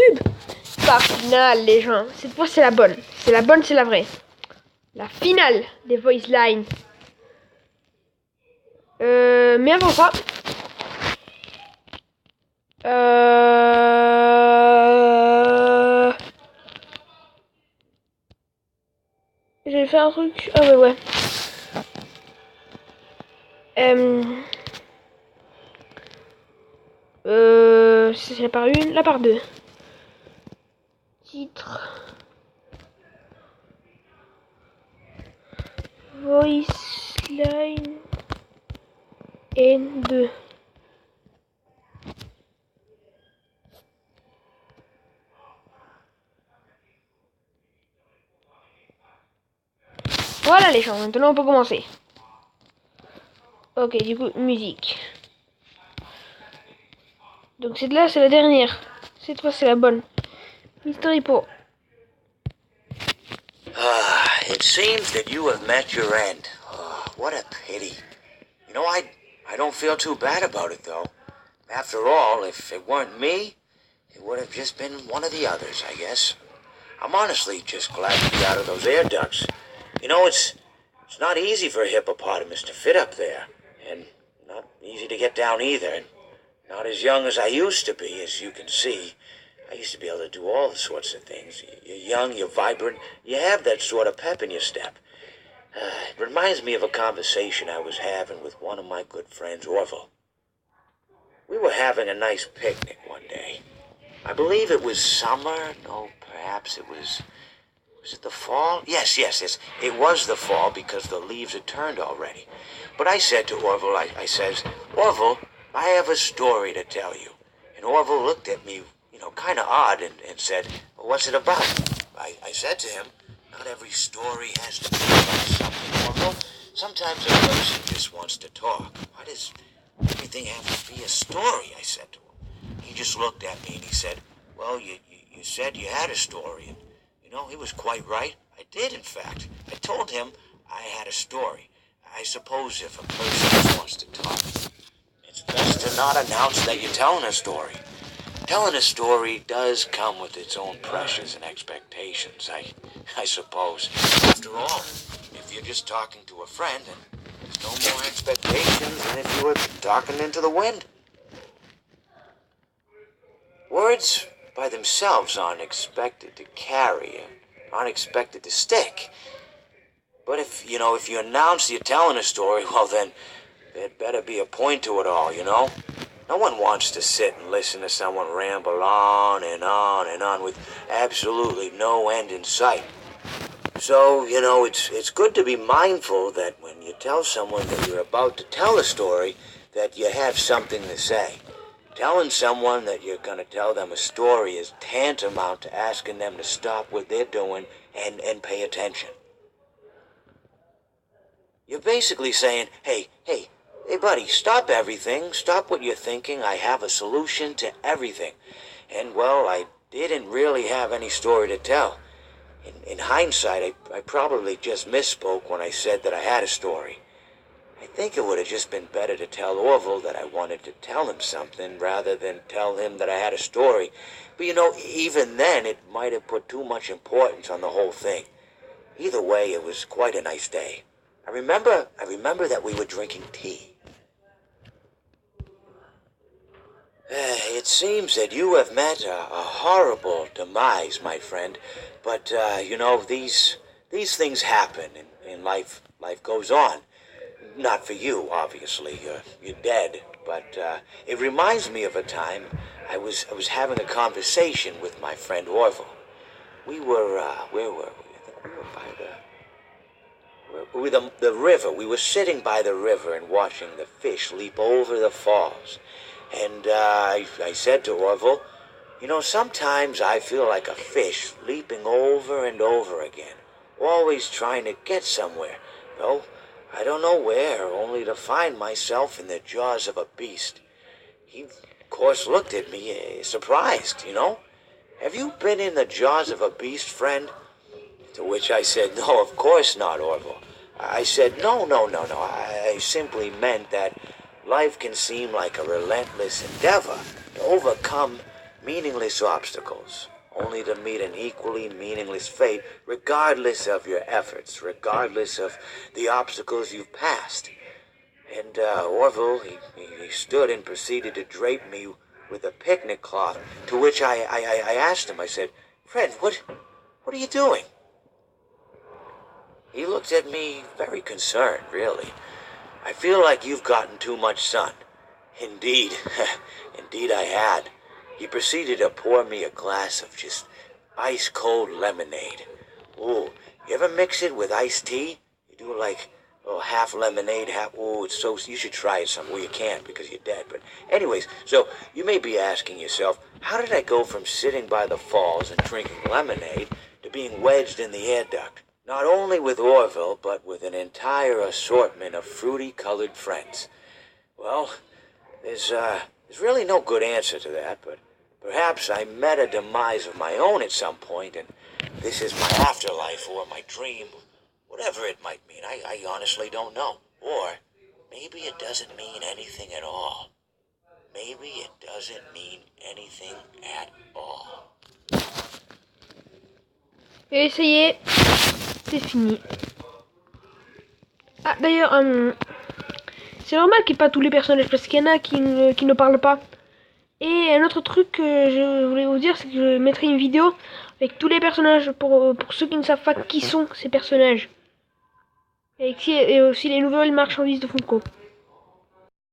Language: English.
YouTube. Pas finale, les gens. Cette fois, c'est la bonne. C'est la bonne, c'est la vraie. La finale des voicelines. Mais avant ça... J'ai fait un truc... Ah ouais. C'est la part 1, la part 2. Titre. Voiceline N2. Voilà les gens, maintenant on peut commencer. Ok, du coup, musique. Donc cette là, c'est la dernière. Cette fois, c'est la bonne. Mystery Po. It seems that you have met your end. Oh, what a pity. You know, I don't feel too bad about it, though. After all, if it weren't me, it would have just been one of the others, I guess. I'm honestly just glad to be out of those air ducts. You know, it's not easy for a hippopotamus to fit up there, and not easy to get down either, and not as young as I used to be, as you can see. I used to be able to do all sorts of things. You're young, you're vibrant, you have that sort of pep in your step. It reminds me of a conversation I was having with one of my good friends, Orville. We were having a nice picnic one day. I believe it was summer. No, perhaps it was... Was it the fall? Yes. It was the fall because the leaves had turned already. But I said to Orville, I says, Orville, I have a story to tell you. And Orville looked at me, kind of odd and said, well, what's it about? I said to him, not every story has to be about something, Orville. Sometimes a person just wants to talk. Why does everything have to be a story? I said to him. He just looked at me and he said, well, you said you had a story. And, he was quite right. I did, in fact. I told him I had a story. I suppose if a person just wants to talk, it's best to not announce that you're telling a story. Telling a story does come with its own pressures and expectations, I suppose. After all, if you're just talking to a friend, there's no more expectations than if you were talking into the wind. Words by themselves aren't expected to carry and aren't expected to stick. But if you announce you're telling a story, well then, there'd better be a point to it all, No one wants to sit and listen to someone ramble on and on and on with absolutely no end in sight. So, it's good to be mindful that when you tell someone that you're about to tell a story, that you have something to say. Telling someone that you're going to tell them a story is tantamount to asking them to stop what they're doing and pay attention. You're basically saying, hey buddy, stop everything, stop what you're thinking, I have a solution to everything. And well, I didn't really have any story to tell. In hindsight, I probably just misspoke when I said that I had a story. I think it would have just been better to tell Orville that I wanted to tell him something rather than tell him that I had a story. But even then, it might have put too much importance on the whole thing. Either way, it was quite a nice day. I remember that we were drinking tea. It seems that you have met a horrible demise, my friend. But, these things happen in life. Life goes on. Not for you, obviously. You're dead. But it reminds me of a time I was having a conversation with my friend Orville. We were, where were we? I think we were by the river. We were sitting by the river and watching the fish leap over the falls. And I said to Orville, sometimes I feel like a fish leaping over and over again, always trying to get somewhere, though I don't know where, only to find myself in the jaws of a beast. He, of course, looked at me, surprised, Have you been in the jaws of a beast, friend? To which I said, no, of course not, Orville. I said, no. I simply meant that life can seem like a relentless endeavor to overcome Meaningless obstacles, only to meet an equally meaningless fate, regardless of your efforts, regardless of the obstacles you've passed. And Orville, he stood and proceeded to drape me with a picnic cloth, to which I asked him, I said, "Fred, what are you doing?" He looked at me very concerned, really. "I feel like you've gotten too much sun." Indeed, indeed I had. He proceeded to pour me a glass of just ice-cold lemonade. Ooh, you ever mix it with iced tea? You do like, oh, half lemonade, half... Ooh, it's so... You should try it some. Well, you can't because you're dead. But anyways, so you may be asking yourself, how did I go from sitting by the falls and drinking lemonade to being wedged in the air duct? Not only with Orville, but with an entire assortment of fruity-colored friends. Well, there's really no good answer to that, but perhaps I met a demise of my own at some point, and this is my afterlife or my dream, whatever it might mean. I honestly don't know. Or maybe it doesn't mean anything at all. Maybe it doesn't mean anything at all. Et ça y est, c'est fini. Ah, d'ailleurs, c'est normal qu'il n'y ait pas tous les personnages parce qu'il y en a qui ne parlent pas. Et un autre truc que je voulais vous dire, c'est que je mettrai une vidéo avec tous les personnages pour ceux qui ne savent pas qui sont ces personnages. Et aussi les nouvelles marchandises de Funko.